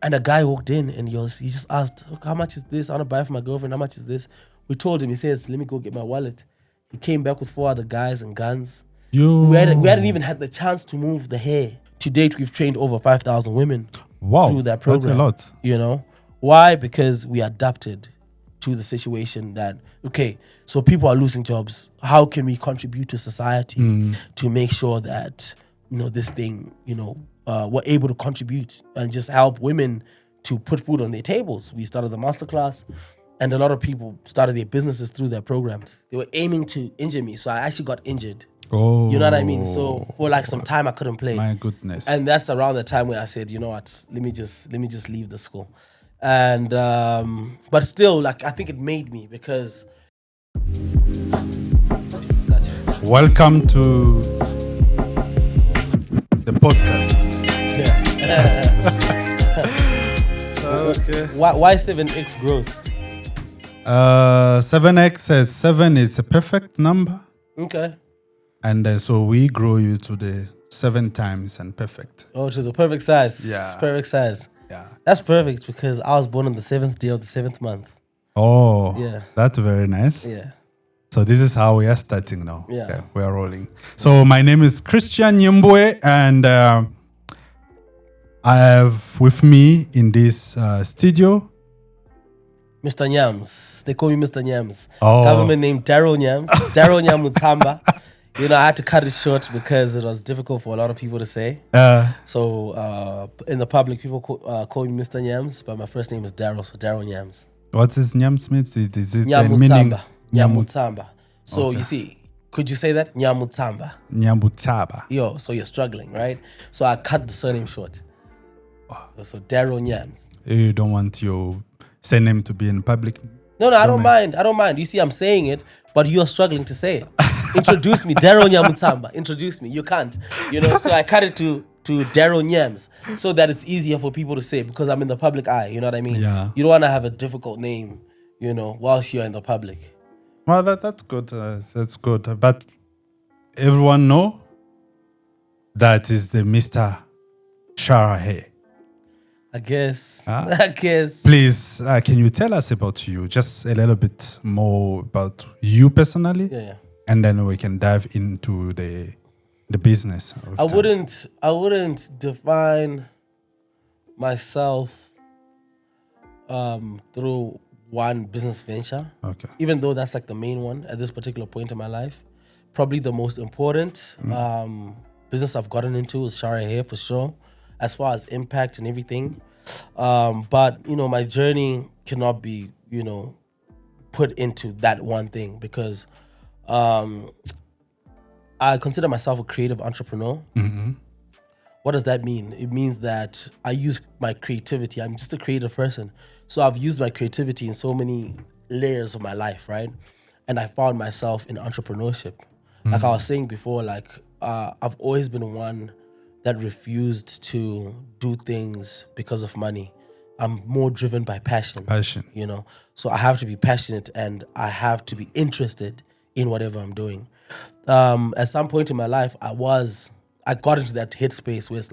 And a guy walked in and he just asked, how much is this? I want to buy for my girlfriend. How much is this? We told him. He says, let me go get my wallet. He came back with 4 other guys and guns. We hadn't even had the chance to move the hair. To date, we've trained over 5,000 women through that program. That's a lot. You know? Why? Because we adapted to the situation that, okay, so people are losing jobs. How can we contribute to society to make sure that, this thing, we're able to contribute and just help women to put food on their tables? We started the masterclass, and a lot of people started their businesses through their programs. They were aiming to injure me, so I actually got injured. Oh, you know what I mean? So for some time, I couldn't play. My goodness! And that's around the time when I said, you know what? Let me just leave the school. And but still, I think it made me because. Welcome to the podcast. Yeah. Okay. Why 7x growth? 7x as 7 is a perfect number. Okay. And so we grow you to the 7 times and perfect. Oh, to the perfect size. Yeah. Perfect size. Yeah. That's perfect because I was born on the 7th day of the 7th month. Oh, yeah. That's very nice. Yeah. So this is how we are starting now. Yeah. Okay, we are rolling. So my name is Christian Nyembue, and I have with me in this studio Mr. Nyamz. They call me Mr. Nyamz. Oh. Government name Darryl Nyamz. Darryl Nyamutsamba. I had to cut it short because it was difficult for a lot of people to say. So in the public, people call me Mr. Nyamz, but my first name is Darryl, so Darryl Nyamz. What is Nyamz means? Is it Nyamutsamba. meaning? Nyamutsamba. So you see, could you say that? Nyamutsamba. Nyamutsamba. Yo, so you're struggling, right? So I cut the surname short. So Darryl Nyamz. You don't want your surname to be in public? No, I don't mind. I don't mind. You see, I'm saying it, but you're struggling to say it. Introduce me, Darryl Nyamutsamba. Introduce me. You can't. So I cut it to Darryl Nyamz so that it's easier for people to say because I'm in the public eye. You know what I mean? Yeah. You don't want to have a difficult name, whilst you're in the public. Well, that's good. That's good. But everyone know that is the Mr. Shara Hair. I guess. Please, can you tell us about you? Just a little bit more about you personally. Yeah. And then we can dive into the business. I wouldn't define myself through one business venture. Okay. Even though that's the main one at this particular point in my life. Probably the most important business I've gotten into is Shara Hair for sure, as far as impact and everything. But my journey cannot be, put into that one thing because I consider myself a creative entrepreneur. Mm-hmm. What does that mean? It means that I use my creativity. I'm just a creative person. So I've used my creativity in so many layers of my life, right? And I found myself in entrepreneurship. Mm-hmm. Like I was saying before, I've always been one that refused to do things because of money. I'm more driven by passion. So I have to be passionate and I have to be interested in whatever I'm doing. At some point in my life, I got into that headspace where it's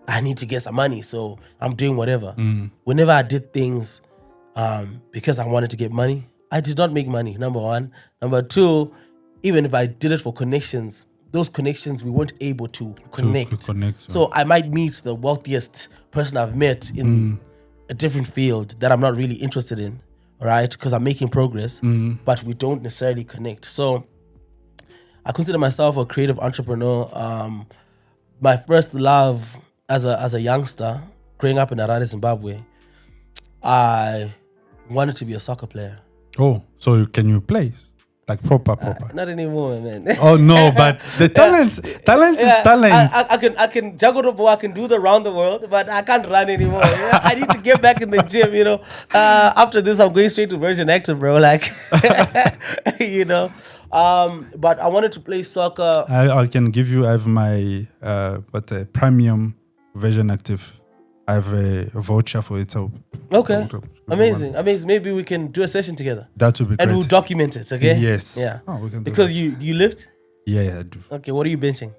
I need to get some money, so I'm doing whatever. Whenever I did things because I wanted to get money, I did not make money, number one. Number two, even if I did it for connections, those connections we weren't able to connect. So I might meet the wealthiest person I've met in a different field that I'm not really interested in, right? Because I'm making progress, but we don't necessarily connect. So I consider myself a creative entrepreneur. My first love as a youngster, growing up in Harare, Zimbabwe, I wanted to be a soccer player. Oh, so can you play? Like proper. Not anymore, man. Oh no, but the talent is talent. I can juggle the ball, I can do the round the world, but I can't run anymore. I need to get back in the gym, After this, I'm going straight to Virgin Active, bro. But I wanted to play soccer. I can give you. I have my a premium Virgin Active. I have a voucher for it. Okay. Amazing. Maybe we can do a session together. That would be great. And we'll document it, okay? Yes. Yeah. Oh, we can do because that. you lift? Yeah, I do. Okay, what are you benching?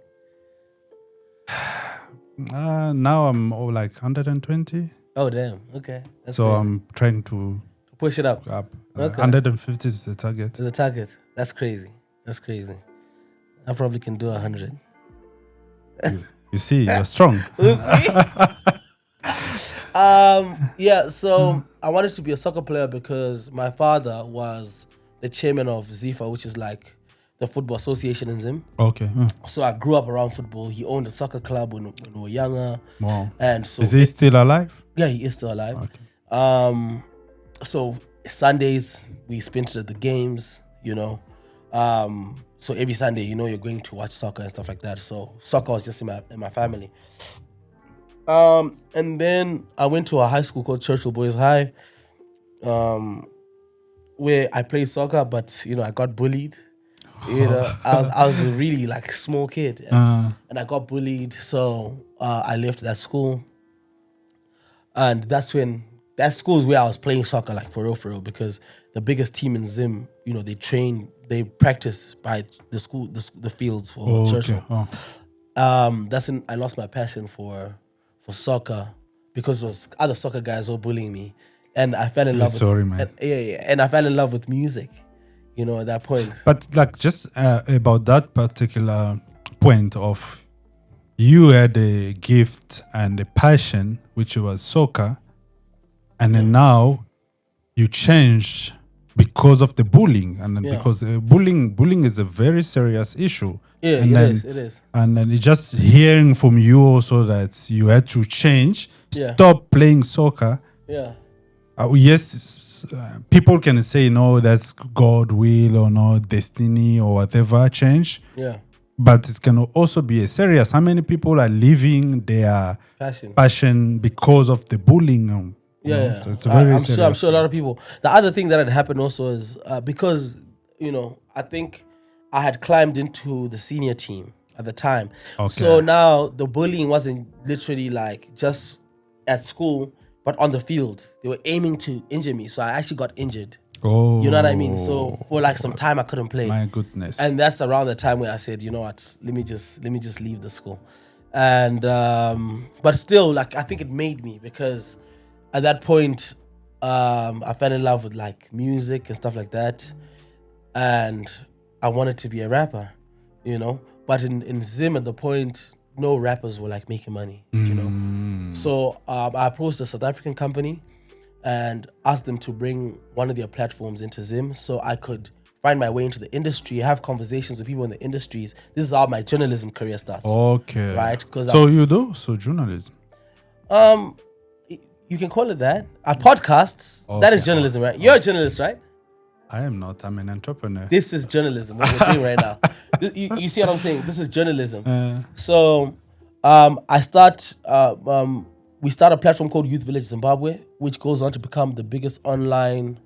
Now I'm like 120. Oh damn. Okay. That's So crazy. I'm trying to Push it up. up. Okay. 150 is the target. To the target. That's crazy. That's crazy. I probably can do 100. You see, you're strong. We'll see. Yeah, so I wanted to be a soccer player because my father was the chairman of ZIFA, which is like the football association in Zim. Okay. So I grew up around football. He owned a soccer club when we were younger. Wow. And so Is he still alive? yeah, he is still alive. Okay. So Sundays we spent at the games, so every Sunday, you're going to watch soccer and stuff like that. So soccer was just in my family. And then I went to a high school called Churchill Boys High, where I played soccer, but I got bullied. I was a really like small kid, and I got bullied. So I left that school, and that school is where I was playing soccer, like for real, because the biggest team in Zim, they practice by the school, the fields for Churchill. Okay. Oh. That's when I lost my passion for soccer because it was other soccer guys all bullying me, and I fell in love. Man. And I fell in love with music, at that point. But like just about that particular point of you had a gift and a passion, which was soccer, and then now you changed because of the bullying, and then because bullying is a very serious issue. Yeah, and it is. And then it's just hearing from you also that you had to change, stop playing soccer. Yeah. Yes, people can say no, that's God will or no destiny or whatever change. Yeah. But it can also be a serious. How many people are leaving their passion because of the bullying? Yeah. So it's very serious. I'm sure a lot of people. The other thing that had happened also is because I think I had climbed into the senior team at the time. Okay. So now the bullying wasn't literally like just at school, but on the field. They were aiming to injure me. So I actually got injured. Oh. You know what I mean? So for like some time I couldn't play. My goodness. And that's around the time where I said, you know what, let me just leave the school. And but still, like I think it made me, because at that point I fell in love with like music and stuff like that. And I wanted to be a rapper, But in Zim at the point, no rappers were like making money, So I approached a South African company and asked them to bring one of their platforms into Zim so I could find my way into the industry, have conversations with people in the industries. This is how my journalism career starts. Okay. Right? So journalism. You can call it that. Podcasts, that is journalism, right? You're a journalist, right? I am not. I'm an entrepreneur. This is journalism, what we're doing right now. You see what I'm saying? This is journalism. So we start a platform called Youth Village Zimbabwe, which goes on to become the biggest online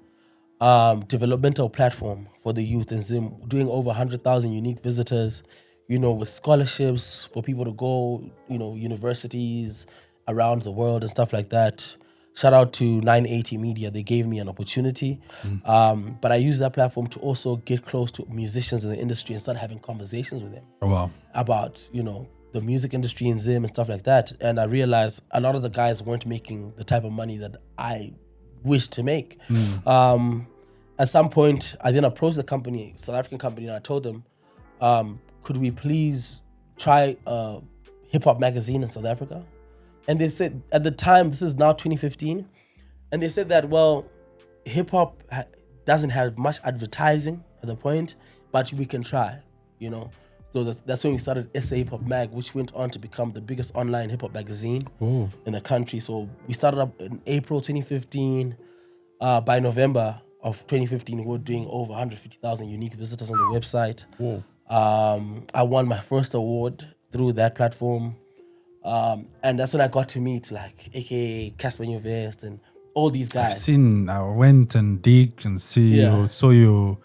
developmental platform for the youth in Zim, doing over 100,000 unique visitors, with scholarships for people to go, universities around the world and stuff like that. Shout out to 980 Media. They gave me an opportunity. But I use that platform to also get close to musicians in the industry and start having conversations with them. Oh, wow. About, the music industry in Zim and stuff like that. And I realized a lot of the guys weren't making the type of money that I wished to make. At some point, I then approached the company, South African company, and I told them, could we please try a hip-hop magazine in South Africa? And they said, at the time, this is now 2015, and they said that, well, hip-hop doesn't have much advertising at the point, but we can try, So that's when we started SA Hip Hop Mag, which went on to become the biggest online hip hop magazine in the country. So we started up in April 2015. By November of 2015, we were doing over 150,000 unique visitors on the website. Whoa. I won my first award through that platform. And that's when I got to meet like �K𝐂𝐄𝐋 and all these guys. I went and dig and saw your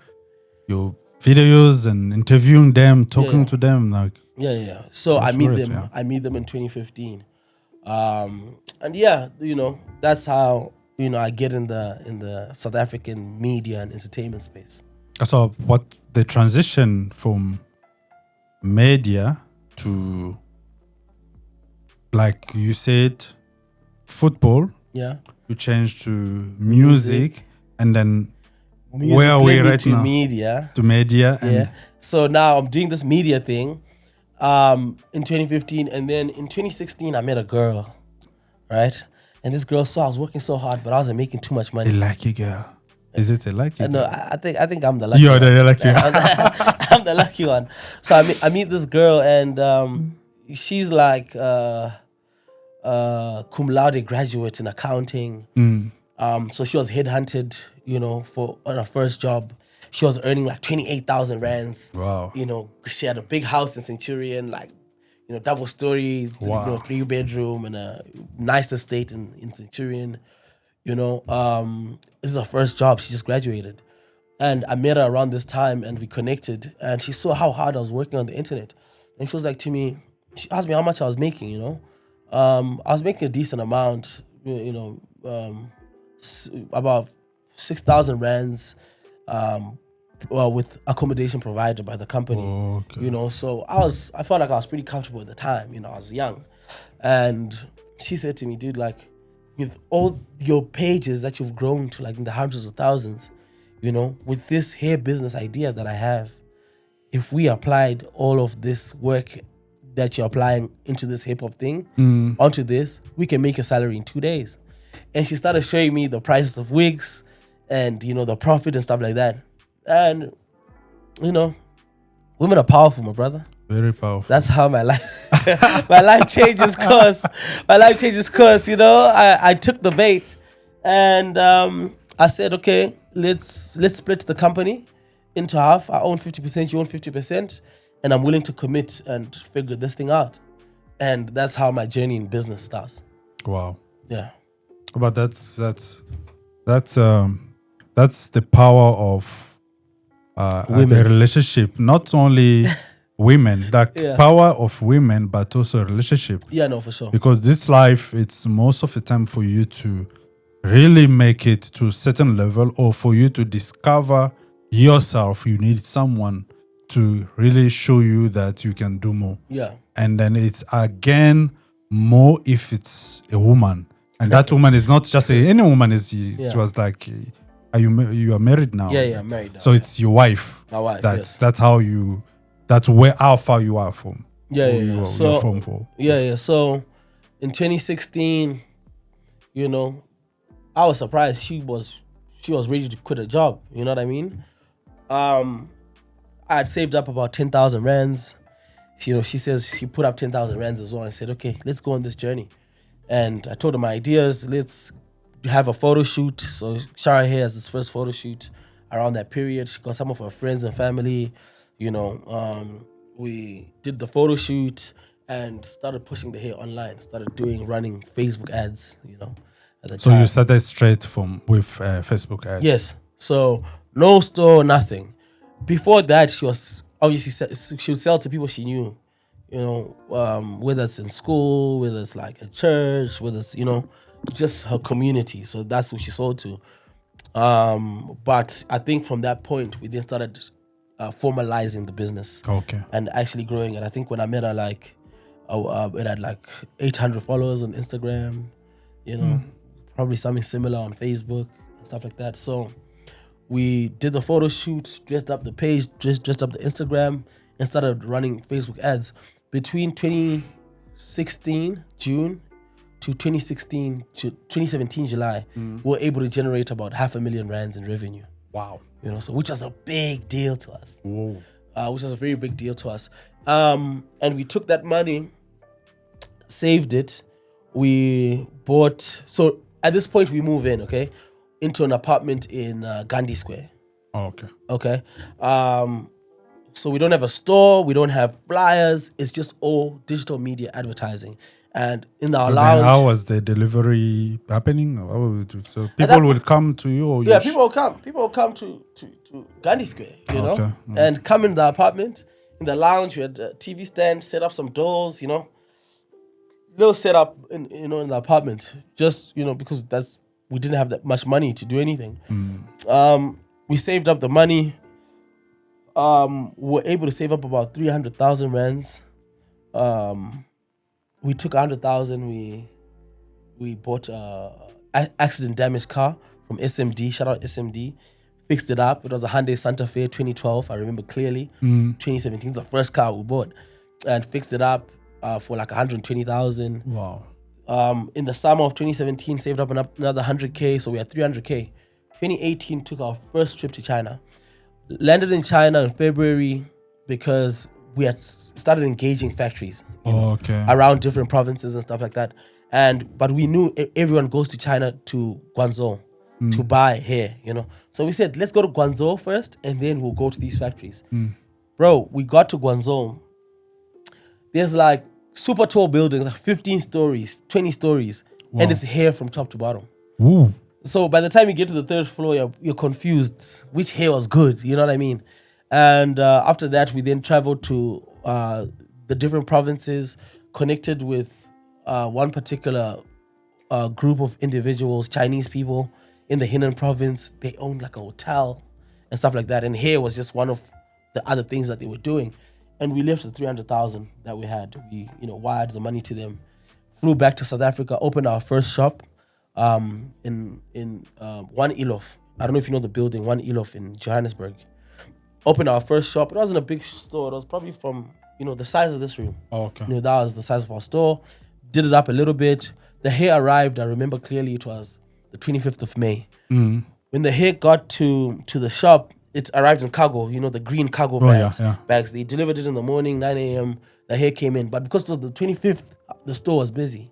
videos and interviewing them, talking to them. So I meet them. I meet them in 2015. And that's how, I get in the South African media and entertainment space. So what the transition from media to like you said, football. Yeah. You changed to music, and then Music where are we led me right to now? media. To media, and Yeah. So now I'm doing this media thing in 2015. And then in 2016, I met a girl, right? And this girl saw I was working so hard, but I wasn't making too much a money. lucky girl. Is it a lucky No, girl? I think I'm the lucky You're one. the lucky one. I'm the lucky one. So I meet this girl, and she's like cum laude graduate in accounting. So she was headhunted, for on her first job. She was earning like 28,000 rands. Wow. She had a big house in Centurion, like, double story, Wow. 3-bedroom and a nice estate in Centurion. This is her first job. She just graduated. And I met her around this time and we connected, and she saw how hard I was working on the internet. And she was like to me, she asked me how much I was making, I was making a decent amount, about 6,000 rands, with accommodation provided by the company. Okay. So I felt like I was pretty comfortable at the time. I was young. And she said to me, dude, like, with all your pages that you've grown to like in the hundreds of thousands, with this hair business idea that I have, if we applied all of this work that you're applying into this hip hop thing onto this, we can make a salary in 2 days. And she started showing me the prices of wigs and, the profit and stuff like that. And, women are powerful, my brother. Very powerful. That's how my life changes course. My life changes course, I took the bait and I said, okay, let's split the company into half. I own 50%, you own 50%, and I'm willing to commit and figure this thing out. And that's how my journey in business starts. Wow. Yeah. But that's the power of the relationship. Not only women, the power of women, but also a relationship. Yeah, no, for sure. Because this life, it's most of the time for you to really make it to a certain level, or for you to discover yourself, you need someone to really show you that you can do more. Yeah. And then it's again more if it's a woman. And that woman is not just any woman. She was like, you are married now? Yeah, I'm married now. So it's your wife. My wife, That's how far you are from. Yeah. So, you're from for. Yeah. So in 2016, I was surprised she was ready to quit her job. You know what I mean? I had saved up about 10,000 rands. She says she put up 10,000 rands as well and said, okay, let's go on this journey. And I told her my ideas. Let's have a photo shoot. So Shara Hair has his first photo shoot around that period. She got some of her friends and family. We did the photo shoot and started pushing the hair online. Started running Facebook ads. At the So time. you started straight with Facebook ads. Yes. So no store, nothing. Before that, she was obviously she would sell to people she knew. Whether it's in school, whether it's like a church, whether it's just her community. So that's who she sold to. But I think from that point, we then started formalizing the business. Okay. And actually growing it. I think when I met her, it had like 800 followers on Instagram. Probably something similar on Facebook and stuff like that. So we did the photo shoot, dressed up the page, dressed up the Instagram, and started running Facebook ads. Between 2016 June to 2017 July, we were able to generate about 500,000 rands in revenue. Wow. So which was a big deal to us. Whoa. Which was a very big deal to us. And we took that money, saved it. We bought. So at this point, we move in, okay, into an apartment in Gandhi Square. Oh, okay. Okay. So we don't have a store. We don't have flyers. It's just all digital media advertising. And in our lounge. How was the delivery happening? So people will come to you? Or people will come. People will come to Gandhi Square, Okay. and come in the apartment. In the lounge, we had a TV stand, set up some doors, little setup in the apartment. Just, because we didn't have that much money to do anything. We saved up the money. We were able to save up about 300,000 rands. we took 100,000. We bought a accident damaged car from SMD. Shout out SMD. Fixed it up. It was a Hyundai Santa Fe 2012. I remember clearly. 2017, the first car we bought, and fixed it up for like 120,000. Wow. In the summer of 2017, saved up another 100K, so we had 300K. 2018 took our first trip to China. Landed in China in February because we had started engaging factories around different provinces and stuff like that. But we knew everyone goes to China to Guangzhou to buy hair, So we said, let's go to Guangzhou first and then we'll go to these factories. Bro, we got to Guangzhou. There's like super tall buildings, like 15 stories, 20 stories, and it's hair from top to bottom. Ooh. So by the time you get to the third floor, you're confused which hair was good, you know what I mean? And after that, we then traveled to the different provinces, connected with one particular group of individuals, Chinese people in the Henan province. They owned like a hotel and stuff like that. And hair was just one of the other things that they were doing. And we left the 300,000 that we had. We, wired the money to them, flew back to South Africa, opened our first shop in One Elof. I don't know if you know the building, One Elof in Johannesburg. Opened our first shop. It wasn't a big store. It was probably from, the size of this room. Oh, okay. That was the size of our store. Did it up a little bit. The hair arrived. I remember clearly it was the 25th of May. When the hair got to the shop, it arrived in cargo, the green cargo bags. They delivered it in the morning, 9 a.m. The hair came in. But because it was the 25th, the store was busy.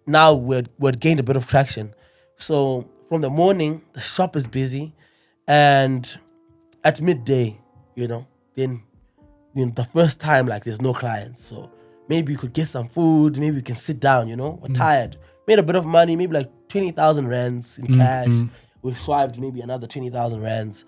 Now we'd gained a bit of traction. So from the morning, the shop is busy. And at midday, then the first time, like, there's no clients. So maybe we could get some food. Maybe we can sit down, We're tired. Made a bit of money, maybe like 20,000 rands in cash. We swiped maybe another 20,000 rands.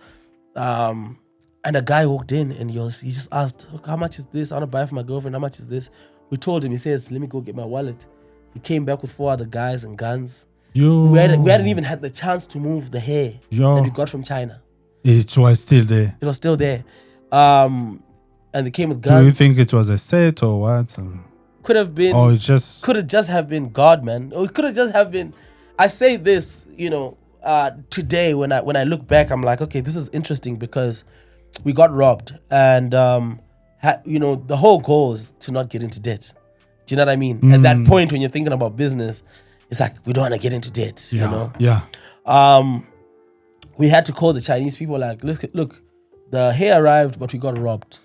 And a guy walked in and he just asked, how much is this? I want to buy for my girlfriend. How much is this? We told him. He says, let me go get my wallet. He came back with 4 other guys and guns. We hadn't even had the chance to move the hair that we got from China. It was still there. It was still there. And they came with guns. Do you think it was a set or what? Could have been. Or it just... Could have just have been God, man. Or it could have just have been... I say this, today when I look back, I'm like, okay, this is interesting because we got robbed. And, the whole goal is to not get into debt. Do you know what I mean? At that point, when you're thinking about business, it's like, we don't want to get into debt, Yeah. We had to call the Chinese people like, look, the hair arrived, but we got robbed.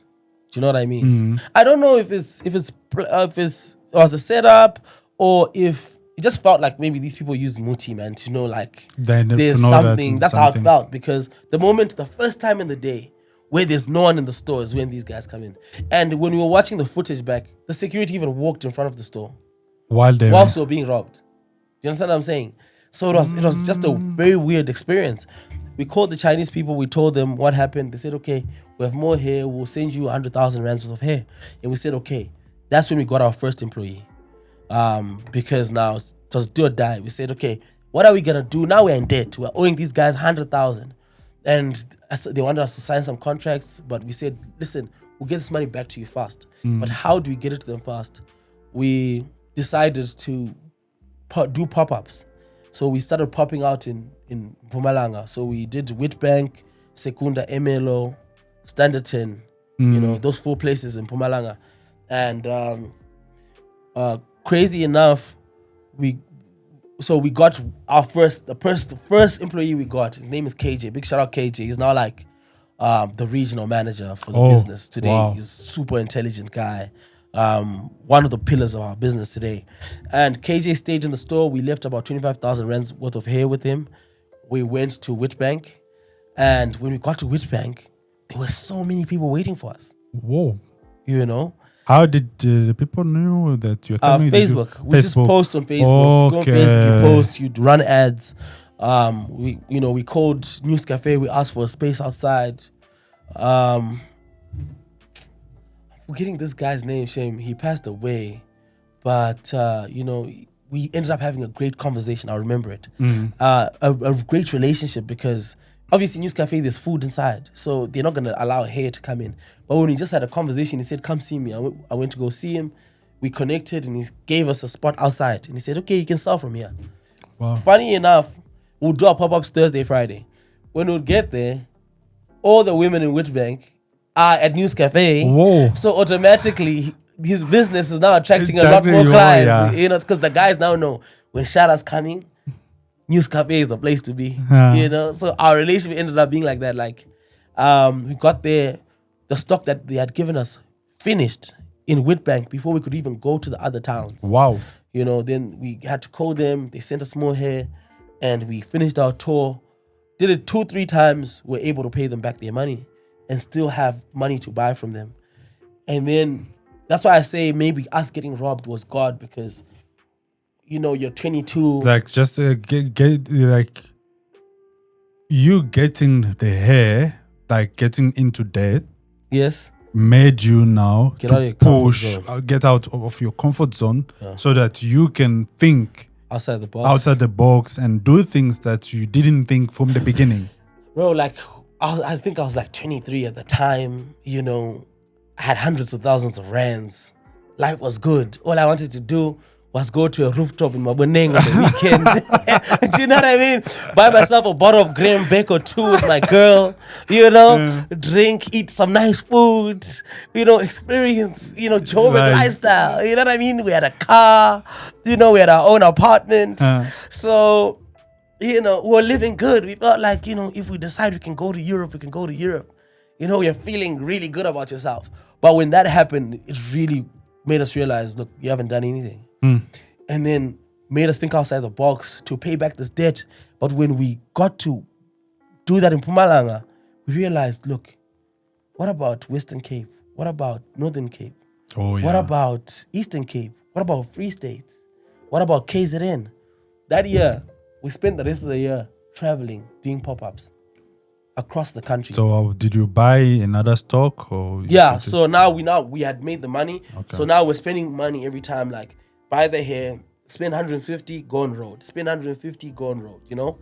Do you know what I mean? I don't know if it was a setup or if it just felt like maybe these people use Muti, man, to know like there's something. That's how it felt, because the first time in the day where there's no one in the store is when these guys come in. And when we were watching the footage back, the security even walked in front of the store whilst we were being robbed. Do you understand what I'm saying? So it was just a very weird experience. We called the Chinese people. We told them what happened. They said, okay, we have more hair. We'll send you 100,000 rands worth of hair. And we said, okay. That's when we got our first employee. Because now it was do or die. We said, okay, what are we going to do? Now we're in debt. We're owing these guys 100,000. And they wanted us to sign some contracts. But we said, listen, we'll get this money back to you fast. But how do we get it to them fast? We decided to do pop-ups. So we started popping out in Mpumalanga. So we did Witbank, Secunda, Emelo, Standerton, those 4 places in Mpumalanga. And crazy enough, we got our the first employee we got. His name is KJ. Big shout out KJ. He's now like the regional manager for the business today. Wow. He's a super intelligent guy. One of the pillars of our business today. And KJ stayed in the store. We left about 25,000 rands worth of hair with him. We went to Witbank. And when we got to Witbank, there were so many people waiting for us. Whoa. How did the people know that you're coming? Facebook. We just post on Facebook. Go on Facebook, you post, you'd run ads. We called News Cafe. We asked for a space outside. Forgetting this guy's name, shame. He passed away. But, we ended up having a great conversation. I remember it. A great relationship because obviously News Cafe, there's food inside. So they're not going to allow hair to come in. But when we just had a conversation, he said, come see me. I went to go see him. We connected and he gave us a spot outside. And he said, okay, you can sell from here. Wow. Funny enough, we'll do our pop-ups Thursday, Friday. When we'll get there, all the women in Witbank are at News Cafe. Whoa. So automatically, his business is now attracting a lot more clients. You know, because the guys now know when Shara's coming, News Cafe is the place to be. You know, so our relationship ended up being like that. Like, we got there, the stock that they had given us finished in Witbank before we could even go to the other towns. Wow. You know, then we had to call them. They sent us more hair, and we finished our tour. Did it 2-3 times. We're able to pay them back their money and still have money to buy from them. And then that's why I say maybe us getting robbed was God, because, you know, you're 22. Like, just get like you getting the hair, like getting into debt. Yes. Made you now Get out of your to comfort push, zone. get out of your comfort zone, so that you can think Outside the box. outside the box and do things that you didn't think from the beginning. Bro, like, I think I was like 23 at the time. You know, I had hundreds of thousands of rands. Life was good. All I wanted to do was go to a rooftop in Maboneng on the weekend. Do you know what I mean? Buy myself a bottle of Graham Beck or 2 with my girl, you know, drink, eat some nice food, you know, experience, you know, Joburg lifestyle. You know what I mean? We had a car, you know, we had our own apartment. So, you know, we were living good. We felt like, you know, if we decide we can go to Europe, we can go to Europe. You know, you're feeling really good about yourself. But when that happened, it really made us realize, look, you haven't done anything. And then made us think outside the box to pay back this debt. But when we got to do that in Mpumalanga, we realized, look, what about Western Cape? What about Northern Cape? Oh, yeah. What about Eastern Cape? What about Free State? What about KZN? That year, we spent the rest of the year traveling, doing pop-ups across the country. So did you buy another stock or? Yeah, so now we had made the money. Okay. So now we're spending money every time, like buy the hair, spend 150, go on road. Spend 150, go on road, you know?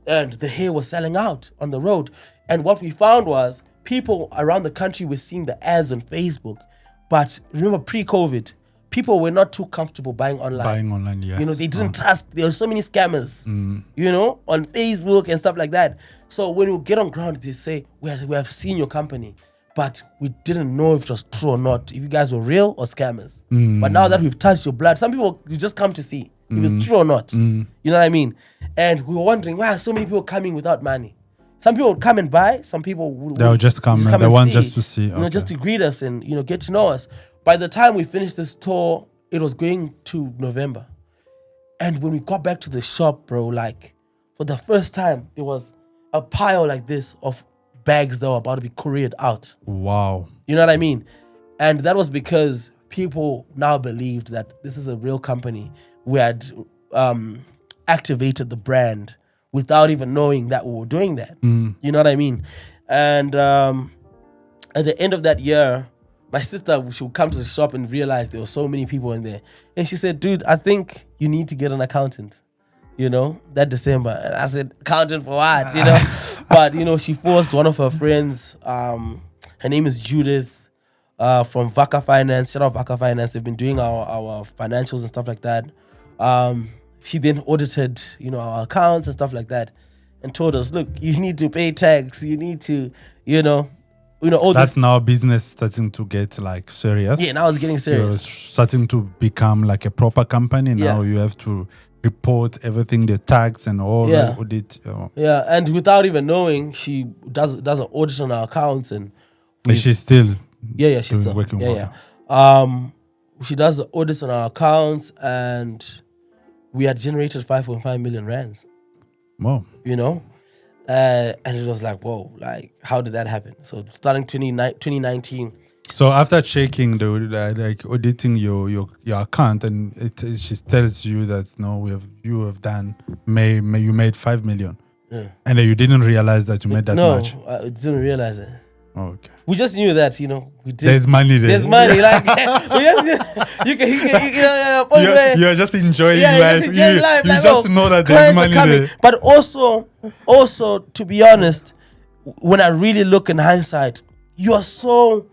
And the hair was selling out on the road. And what we found was people around the country were seeing the ads on Facebook. But remember, pre-COVID, people were not too comfortable buying online. Buying online, yes. You know, they didn't trust. There were so many scammers, you know, on Facebook and stuff like that. So when we get on ground, they say, we have seen your company, but we didn't know if it was true or not, if you guys were real or scammers. But now that we've touched your blood, some people, you just come to see if it's true or not. You know what I mean? And we were wondering, why are so many people coming without money? Some people would come and buy. Some people would just come and they want just to see. You know, just to greet us and, you know, get to know us. By the time we finished this tour, it was going to November. And when we got back to the shop, bro, like, for the first time, there was a pile like this of bags that were about to be couriered out. Wow. You know what I mean? And that was because people now believed that this is a real company. We had activated the brand without even knowing that we were doing that. You know what I mean? And at the end of that year, my sister, she would come to the shop and realize there were so many people in there. And she said, dude, I think you need to get an accountant, you know, that December. And I said, accountant for what, you know? But, you know, she forced one of her friends, her name is Judith, from Vaka Finance. Shout out Vaka Finance. They've been doing our financials and stuff like that. She then audited, you know, our accounts and stuff like that and told us, look, you need to pay tax. You need to, you know, all that's now business starting to get like serious. Yeah, now it's getting serious. You're starting to become like a proper company. Now you have to report everything, the tax and all the audit. Yeah, and without even knowing, she does an audit on our accounts, and she's still she's still working. She does the audits on our accounts, and we had generated 5.5 million rands. Wow, you know. And it was like, whoa, like, how did that happen? So starting 2019. So after checking like auditing your account, and she tells you that you have done you made 5 million, and you didn't realize that you made that much. No, I didn't realize it. Oh, okay. We just knew that, you know, we did. There's money there. There's money, like you're just enjoying life. You just know that there's money there. But also, to be honest, when I really look in hindsight, you are so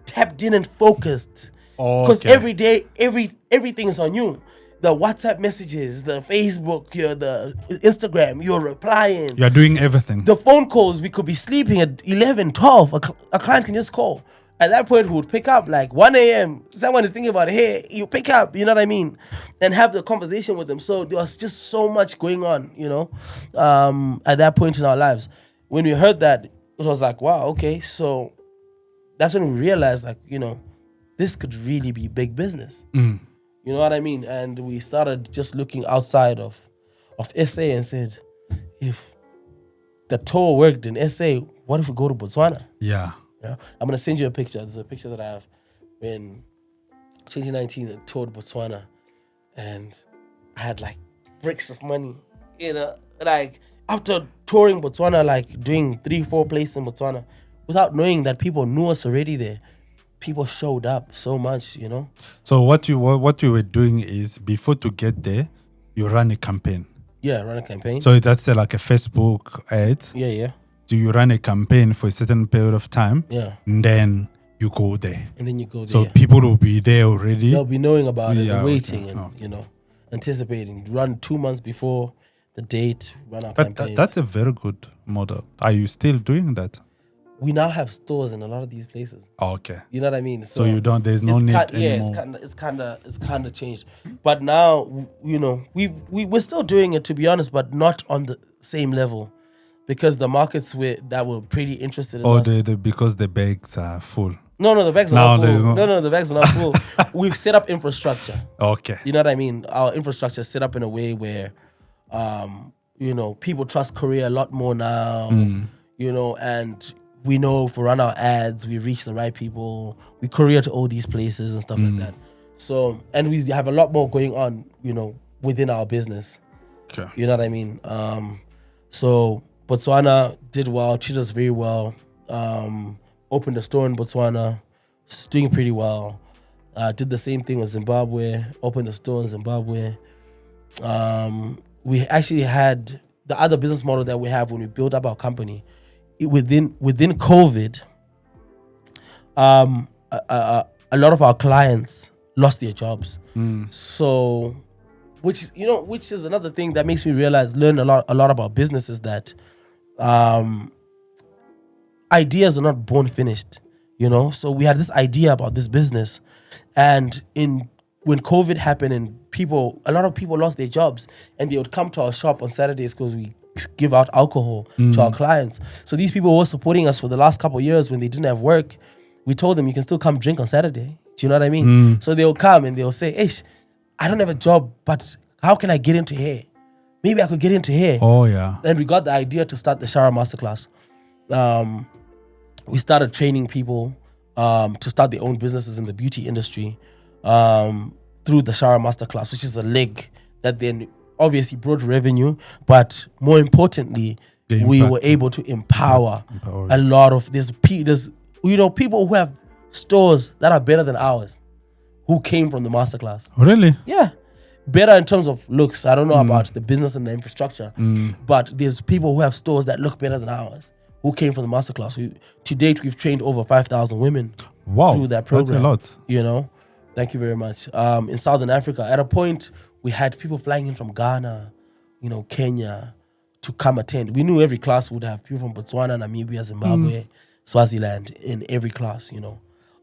tapped in and focused. Because Okay. every day, everything is on you. The WhatsApp messages, the Facebook, the Instagram, you're replying. You're doing everything. The phone calls, we could be sleeping at 11, 12. A client can just call. At that point, we would pick up like 1 a.m. Someone is thinking about hair. You pick up, you know what I mean? And have the conversation with them. So there was just so much going on, at that point in our lives. When we heard that, it was like, wow, okay. So that's when we realized, like, this could really be big business. You know what I mean? And we started just looking outside of SA and said, if the tour worked in SA, what if we go to Botswana? Yeah. I'm gonna send you a picture. There's a picture that I have in 2019. I toured Botswana, and I had like bricks of money. Like after touring Botswana, like doing 3-4 places in Botswana, without knowing that people knew us already there, people showed up so much. So what you were doing is, before to get there, you run a campaign. Yeah, run a campaign. So that's like a Facebook ad. Yeah. So you run a campaign for a certain period of time. Yeah. And then you go there. And then you go there. So people will be there already. They'll be knowing about it, Yeah, and waiting, okay. and anticipating. Run 2 months before the date. Run our campaigns. That's a very good model. Are you still doing that? We now have stores in a lot of these places. Oh, okay. You know what I mean? So you don't. There's no need anymore. Yeah, it's kind of changed. But now, we're still doing it, to be honest, but not on the same level, because the markets that were pretty interested in us. Because the bags are full. No, the bags are Now not there's full. no- No, the bags are not full. We've set up infrastructure. Okay. You know what I mean? Our infrastructure is set up in a way where, people trust Korea a lot more now. And we know if we run our ads, we reach the right people. We courier to all these places and stuff like that. So, and we have a lot more going on, within our business. Okay. You know what I mean? So Botswana did well, treated us very well. Opened a store in Botswana, it's doing pretty well. Did the same thing with Zimbabwe, opened a store in Zimbabwe. We actually had the other business model that we have when we built up our company. Within COVID, a lot of our clients lost their jobs. So, which is another thing that makes me learn a lot about business, is that ideas are not born finished. So we had this idea about this business, and when COVID happened and a lot of people lost their jobs, and they would come to our shop on Saturdays because we give out alcohol to our clients. So these people were supporting us for the last couple of years when they didn't have work. We told them, you can still come drink on Saturday. Do you know what I mean? So they'll come and they'll say, Ish, I don't have a job, but how can I get into hair? Maybe I could get into hair. Oh, yeah. And we got the idea to start the Shara Masterclass. We started training people to start their own businesses in the beauty industry through the Shara Masterclass, which is a leg that then obviously brought revenue, but more importantly, we were able to empower a lot of there's people who have stores that are better than ours, who came from the masterclass. Really? Yeah, better in terms of looks. I don't know about the business and the infrastructure, but there's people who have stores that look better than ours, who came from the masterclass. To date, we've trained over 5,000 women through that program. That's a lot. Thank you very much. In Southern Africa, at a point, we had people flying in from Ghana, Kenya, to come attend. We knew every class would have people from Botswana, Namibia, Zimbabwe, Swaziland in every class,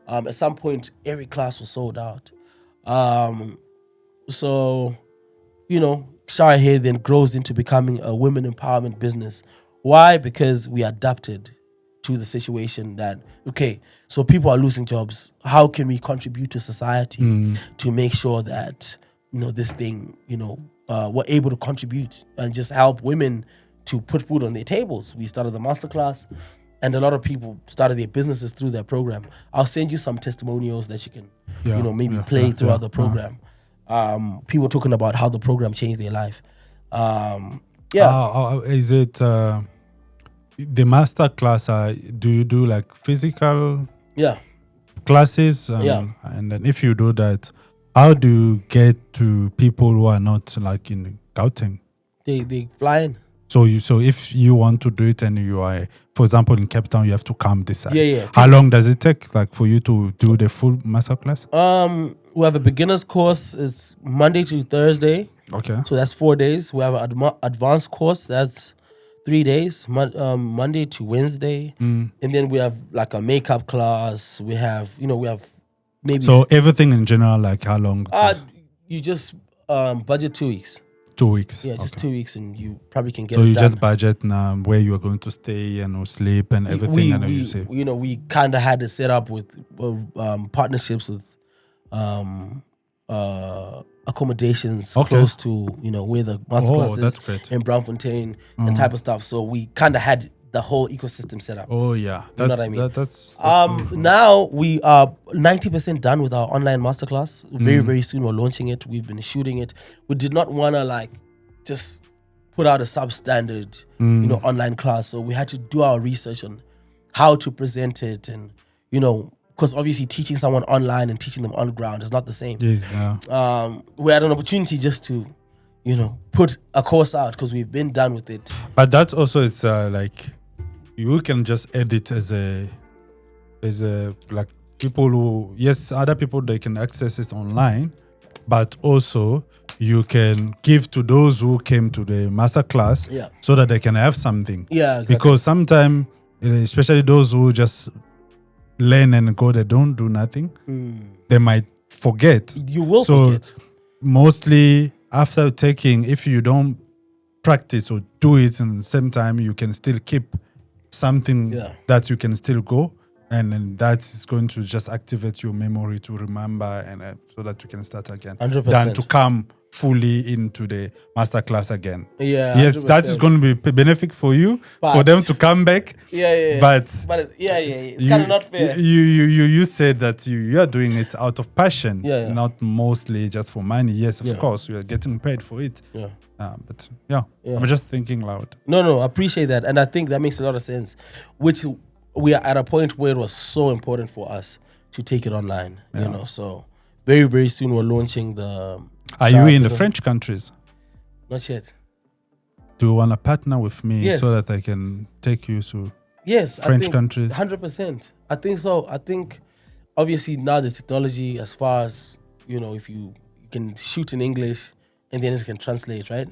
At some point, every class was sold out. So, Shara Hair then grows into becoming a women empowerment business. Why? Because we adapted to the situation that, so people are losing jobs. How can we contribute to society to make sure that, this thing, we're able to contribute and just help women to put food on their tables? We started the masterclass, and a lot of people started their businesses through that program. I'll send you some testimonials that you can, maybe play throughout the program. People talking about how the program changed their life. Is it the master class? Do you do like physical classes? And then if you do that, how do you get to people who are not like in Gauteng? They fly in. So if you want to do it and you are, for example, in Cape Town, you have to come this side. Yeah. How long does it take, like, for you to do the full masterclass? We have a beginner's course. It's Monday to Thursday. Okay. So that's 4 days. We have an advanced course. That's 3 days. Monday to Wednesday. And then we have like a makeup class. We have maybe. So everything in general, like how long? You just budget 2 weeks. 2 weeks. Yeah, just 2 weeks, and you probably can get. So it you done. just budget now where you are going to stay and sleep and everything, and you say. We kind of had it set up with partnerships with accommodations close to where the masterclass that's is great. in Braamfontein and type of stuff. So we kind of had the whole ecosystem set up. Oh yeah, You know what I mean? That's now we are 90% done with our online masterclass. Very, very soon we're launching it. We've been shooting it. We did not want to just put out a substandard, online class. So we had to do our research on how to present it, and because obviously teaching someone online and teaching them on ground is not the same. Yes, yeah. We had an opportunity just to, put a course out because we've been done with it. But that's also, it's like you can just edit as a like people who, yes, other people, they can access it online, but also you can give to those who came to the masterclass so that they can have something. Yeah, exactly. Because sometimes, especially those who just learn and go, they don't do nothing, they might forget. You will forget. Mostly after taking, if you don't practice or do it in the same time, you can still keep something that you can still go, and then that is going to just activate your memory to remember, and so that you can start again. 100%. Than to come fully into the masterclass again. Yeah. Yes, 100%. that is going to be benefit for you, for them to come back. Yeah. But it's kind of not fair. You said that you are doing it out of passion, Yeah. not mostly just for money. Yes, of course, you are getting paid for it. Yeah. But I'm just thinking loud. No, I appreciate that, and I think that makes a lot of sense. Which we are at a point where it was so important for us to take it online. So very, very soon we're launching the. Are you in the French countries? Not yet. Do you want to partner with me so that I can take you to French countries? 100%. I think so. I think obviously now there's technology as far as, if you can shoot in English and then it can translate, right?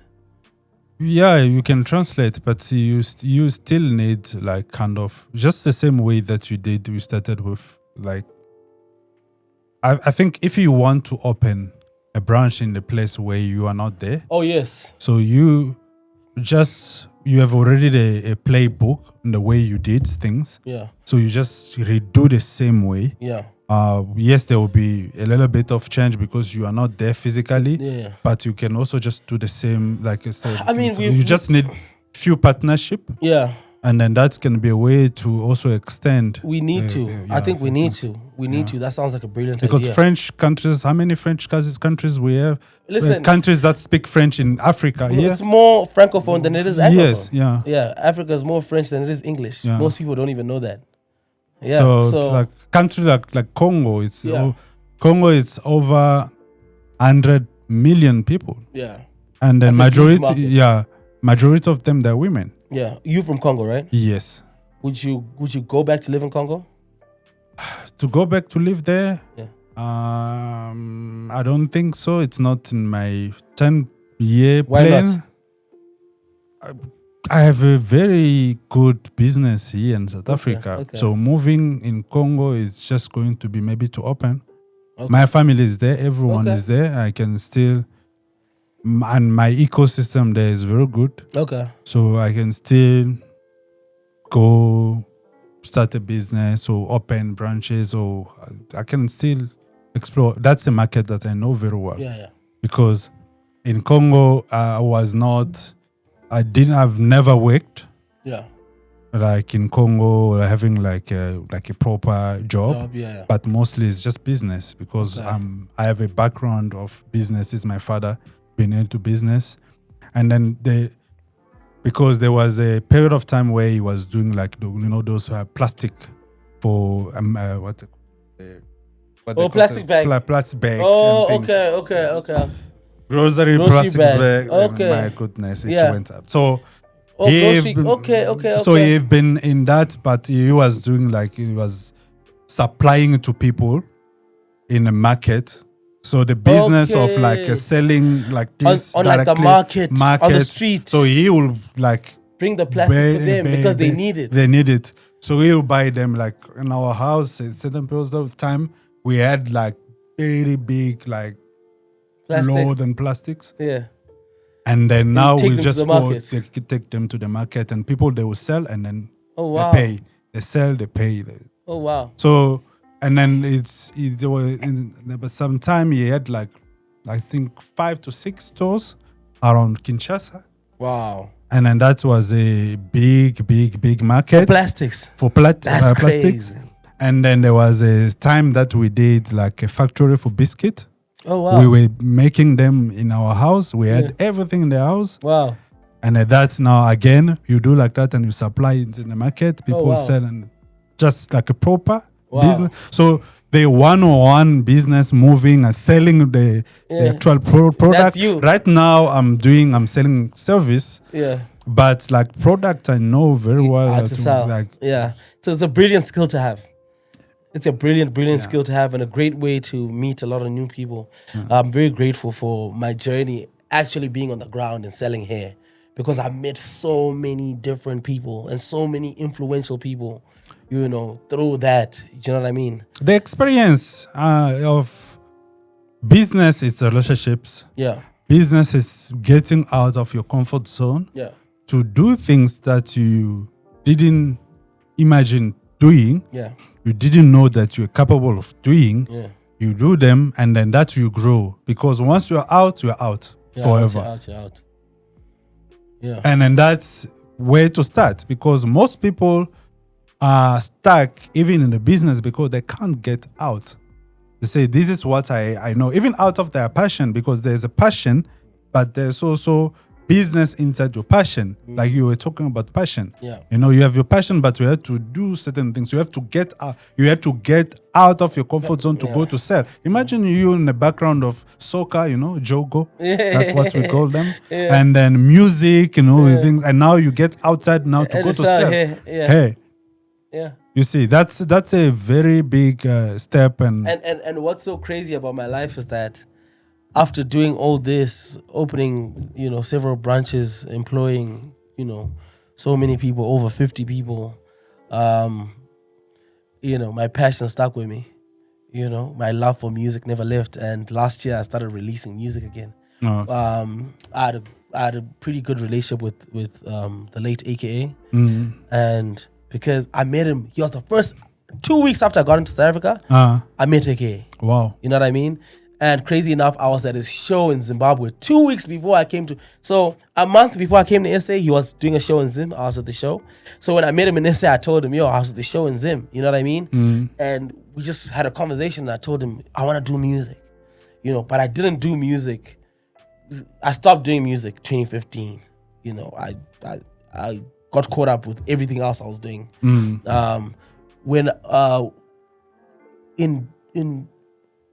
Yeah, you can translate, but you still need like kind of just the same way that we started with like, I think if you want to open a branch in the place where you are not there. Oh, yes. So you have already a playbook in the way you did things. Yeah. So you just redo the same way. Yeah. Yes, there will be a little bit of change because you are not there physically. Yeah. But you can also just do the same, like I said. I mean, you just need few partnership. Yeah. And then that's going to be a way to also extend. We need to. I think we need to. We need to. That sounds like a brilliant idea. Because French countries, how many French countries we have? Listen, countries that speak French in Africa. It's more francophone than it is anglophone. Yes, yeah. Yeah, Africa is more French than it is English. Yeah. Most people don't even know that. Yeah. So it's like country like Congo. Congo is over 100 million people. Yeah. And then majority of them, they're women. Yeah, you from Congo, right? Yes. Would you go back to live in Congo? To go back to live there? Yeah. I don't think so. It's not in my 10-year Why plan. not? I have a very good business here in South Africa. Okay. So moving in Congo is just going to be maybe to open. Okay. My family is there. Everyone is there. I can still... And my ecosystem there is very good. Okay. So I can still go start a business or open branches, or I can still explore. That's a market that I know very well. Yeah. Because in Congo, I've never worked. Yeah. Like in Congo, having like a proper job. Yeah. But mostly it's just business because I have a background of business. It's my father been into business, and then because there was a period of time where he was doing like those plastic for plastic bag. Plastic bag. Oh, okay. Grocery plastic bag. Okay. My goodness, it went up. So Oh, grocery. Okay. So he've been in that, but he was doing he was supplying to people in a market. So the business of selling this on directly, the market on the street. So he will bring the plastic for them because they need it. They need it. So he'll buy them in our house. At certain periods of time, we had very big load and plastics. Yeah. And then now we just take them to the market, and people, they will sell, and then wow. they pay. They sell, they pay. Oh wow. So, and then but sometime he had I think 5 to 6 stores around Kinshasa. Wow. And then that was a big market. For plastics. That's plastics. Crazy. And then there was a time that we did a factory for biscuit. Oh wow. We were making them in our house. We had everything in the house. Wow. And that's now again, you do like that and you supply it in the market. People sell, and just a proper business. So the one-on-one business, moving and selling the actual product. That's you. Right now I'm selling service. Yeah. But product I know very well how to sell. So it's a brilliant skill to have. It's a brilliant skill to have, and a great way to meet a lot of new people. I'm very grateful for my journey actually being on the ground and selling hair, because I met so many different people and so many influential people, through that. You know what I mean? The experience of business is relationships. Yeah. Business is getting out of your comfort zone. Yeah. To do things that you didn't imagine doing. Yeah. You didn't know that you're capable of doing. Yeah. You do them, and then that you grow. Because once you're out forever. You're out. Yeah. And then that's where to start, because most people are stuck even in the business because they can't get out. They say, this is what I know, even out of their passion, because there's a passion, but there's also business inside your passion. Like you were talking about passion. Yeah. You have your passion, but you have to do certain things. You have to get out. You have to get out of your comfort zone to go to sell. Imagine you in the background of soccer, jogo. That's what we call them. Yeah. And then music, things. And now you get outside now to go to sell. Hey. Yeah. You see, that's a very big step. And what's so crazy about my life is that after doing all this, opening, several branches, employing, so many people, over 50 people, my passion stuck with me. My love for music never left. And last year I started releasing music again. Oh. I had a pretty good relationship with the late 𝐀𝐂𝐂𝐄. And because I met him, he was the first 2 weeks after I got into South Africa, I met 𝐀𝐂𝐂𝐄. Wow. You know what I mean? And crazy enough, I was at his show in Zimbabwe 2 weeks before I came to. So a month before I came to SA, he was doing a show in Zim. I was at the show. So when I met him in SA, I told him, I was at the show in Zim. You know what I mean? And we just had a conversation. And I told him, I want to do music. But I didn't do music. I stopped doing music 2015. I got caught up with everything else I was doing. When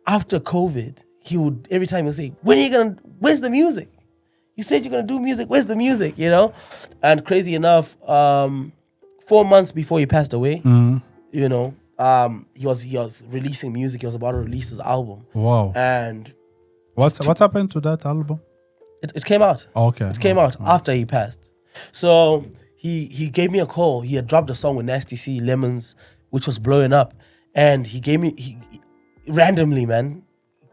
after COVID, he would, every time he would say, where's the music? You said you're going to do music. Where's the music? And crazy enough, 4 months before he passed away, he was releasing music. He was about to release his album. Wow. And what happened to that album? It came out. Okay. It came out after he passed. So he gave me a call. He had dropped a song with Nasty C, Lemons, which was blowing up. And he gave me, randomly, man,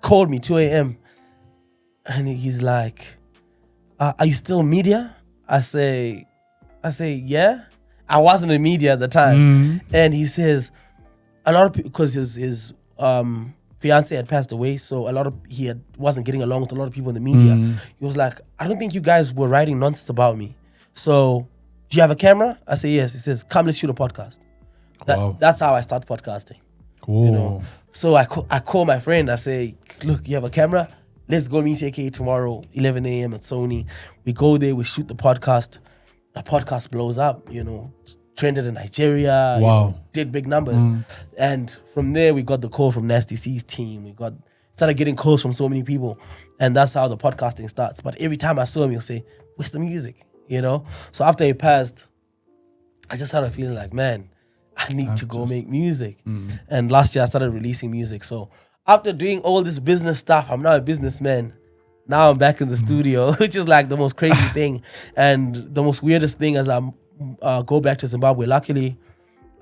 called me 2 a.m. and he's like, are you still media? I say, yeah. I wasn't in media at the time. And he says, a lot of people, because his fiance had passed away, so wasn't getting along with a lot of people in the media. He was like, I don't think you guys were writing nonsense about me. So, do you have a camera? I say, yes. He says, come, let's shoot a podcast. That's how I start podcasting. Cool. So I call my friend. I say, look, you have a camera? Let's go meet 𝐀𝐂𝐂𝐄 tomorrow, 11 a.m. at Sony. We go there, we shoot the podcast. The podcast blows up, trended in Nigeria. Wow. Did big numbers. And from there, we got the call from Nasty C's team. Started getting calls from so many people. And that's how the podcasting starts. But every time I saw him, he'll say, where's the music? you know. So after he passed, I just started feeling like, man, I need to go make music. And last year I started releasing music. So after doing all this business stuff, I'm now a businessman. Now I'm back in the studio, which is like the most crazy thing. And the most weirdest thing as I go back to Zimbabwe. Luckily,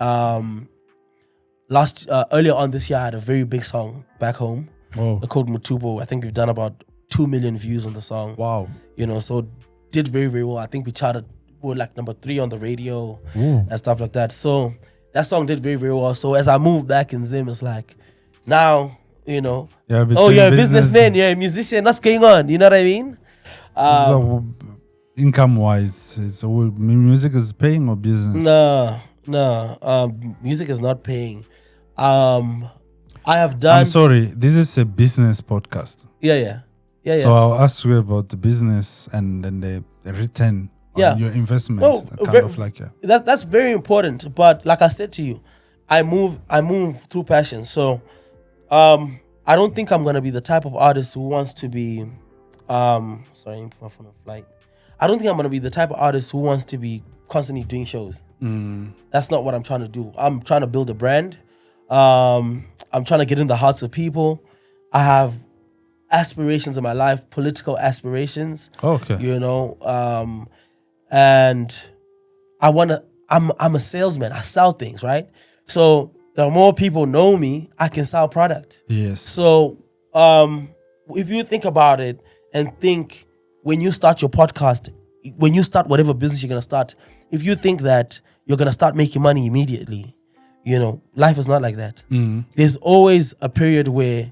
earlier on this year, I had a very big song back home. Called Mutupo. I think we've done about 2 million views on the song. Wow. You know, so did very, very well. I think we were like number 3 on the radio and stuff like that. So that song did very, very well. So as I moved back in Zim, it's like, now, you know, you're a businessman, you're a musician, what's going on? You know what I mean? Income-wise, music is paying or business? No. Music is not paying. I have done... I'm sorry, this is a business podcast. Yeah. So I'll ask you about the business and then the return on your investment. That's very important. But like I said to you, I move through passion. So I don't think I'm gonna be the type of artist who wants to be sorry, I need to put my phone on flight. I don't think I'm gonna be the type of artist who wants to be constantly doing shows. That's not what I'm trying to do. I'm trying to build a brand. I'm trying to get in the hearts of people. I have aspirations in my life, political aspirations. Okay. You know, and I'm a salesman. I sell things, right? So the more people know me, I can sell product. Yes. So if you think about it and think when you start your podcast, when you start whatever business you're going to start, if you think that you're going to start making money immediately, you know, life is not like that. There's always a period where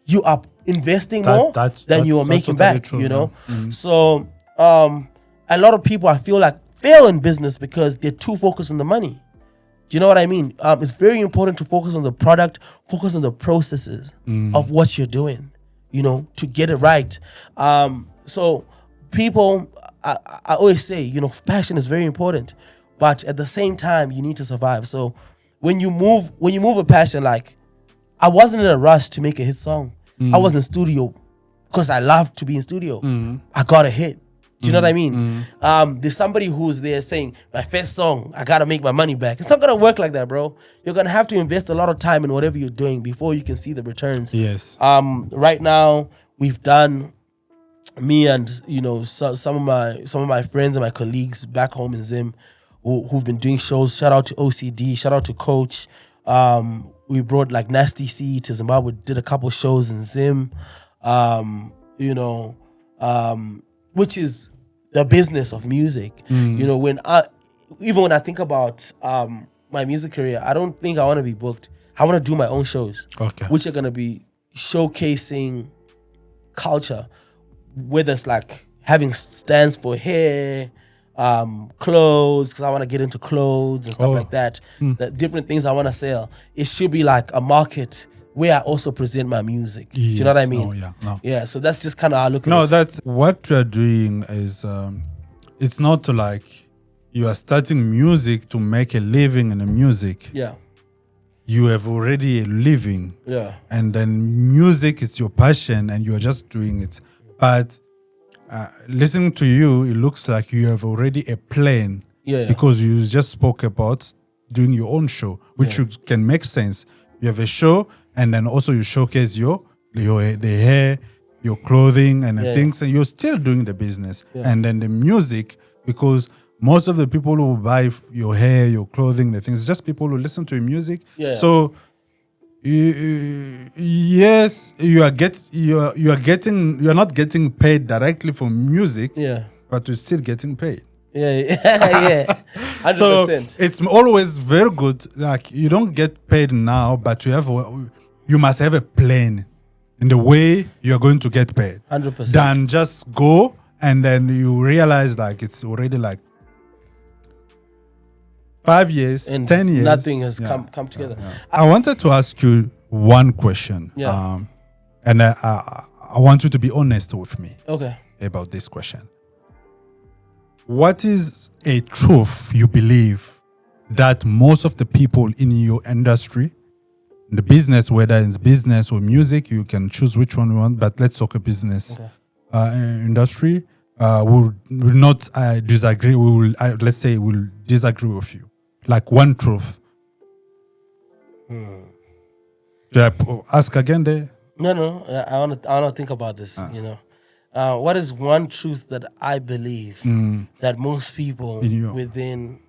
you are investing more than you are making back, true, you know? So a lot of people, I feel like, fail in business because they're too focused on the money. Do you know what I mean? It's very important to focus on the product, focus on the processes of what you're doing, you know, to get it right. So people, I always say, you know, passion is very important, but at the same time, you need to survive. So when you move a passion, like, I wasn't in a rush to make a hit song. I was in studio because I love to be in studio. I got a hit. Do you know what I mean? There's somebody who's there saying, my first song, I got to make my money back. It's not going to work like that, bro. You're going to have to invest a lot of time in whatever you're doing before you can see the returns. Yes. Right now, we've done, me and, you know, some of my friends and my colleagues back home in Zim who've been doing shows. Shout out to OCD, shout out to Coach. We brought like Nasty C to Zimbabwe, did a couple shows in Zim, you know, which is the business of music. You know, when I think about my music career, I don't think I want to be booked. I want to do my own shows, which are going to be showcasing culture, whether it's like having stands for hair, clothes, because I want to get into clothes and stuff like that. The different things I want to sell. It should be like a market where I also present my music. Yes. Do you know what I mean? Yeah. So that's just kind of how I look at it. No, that's what you're doing is it's not like you are starting music to make a living in the music. Yeah. You have already a living. Yeah. And then music is your passion and you're just doing it. But listening to you, it looks like you have already a plan. Yeah. Because you just spoke about doing your own show, which can make sense. You have a show and then also you showcase the hair, your clothing and the things, and you're still doing the business. And then the music, because most of the people who buy your hair, your clothing, the things, just people who listen to your music. So yes, you are not getting paid directly for music, but you're still getting paid. Yeah. 100%. So it's always very good. Like, you don't get paid now, but you must have a plan in the way you're going to get paid. 100%. Than just go and then you realize like it's already like 5 years, and 10 years. Nothing has come together. I wanted to ask you one question. And I want you to be honest with me about this question. What is a truth you believe that most of the people in your industry, in the business, whether it's business or music, you can choose which one you want, but let's talk a business industry, will not disagree. We will let's say will disagree with you. Like one truth. Do I ask again there? No. I want to think about this. What is one truth that I believe that most people within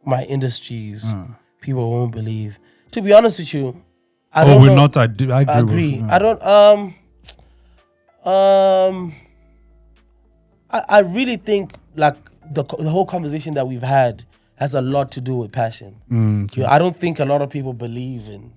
my industries people won't believe? To be honest with you, I agree. I don't. I really think like the whole conversation that we've had has a lot to do with passion. Okay. I don't think a lot of people believe in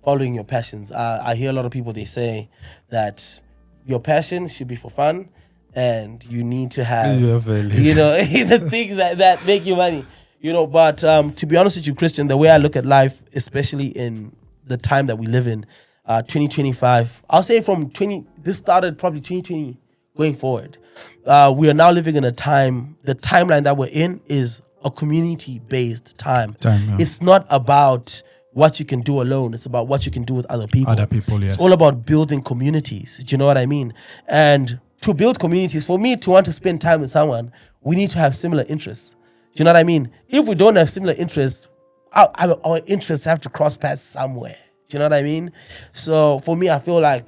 following your passions. I hear a lot of people, they say that your passion should be for fun and you need to have, the things that make you money. But to be honest with you, Christian, the way I look at life, especially in the time that we live in, 2025, I'll say this started probably 2020 going forward. We are now living in a time, the timeline that we're in is a community-based time. It's not about what you can do alone. It's about what you can do with other people. Yes. It's all about building communities. Do you know what I mean? And to build communities, for me to want to spend time with someone, we need to have similar interests. Do you know what I mean? If we don't have similar interests, our interests have to cross paths somewhere. Do you know what I mean? So for me, I feel like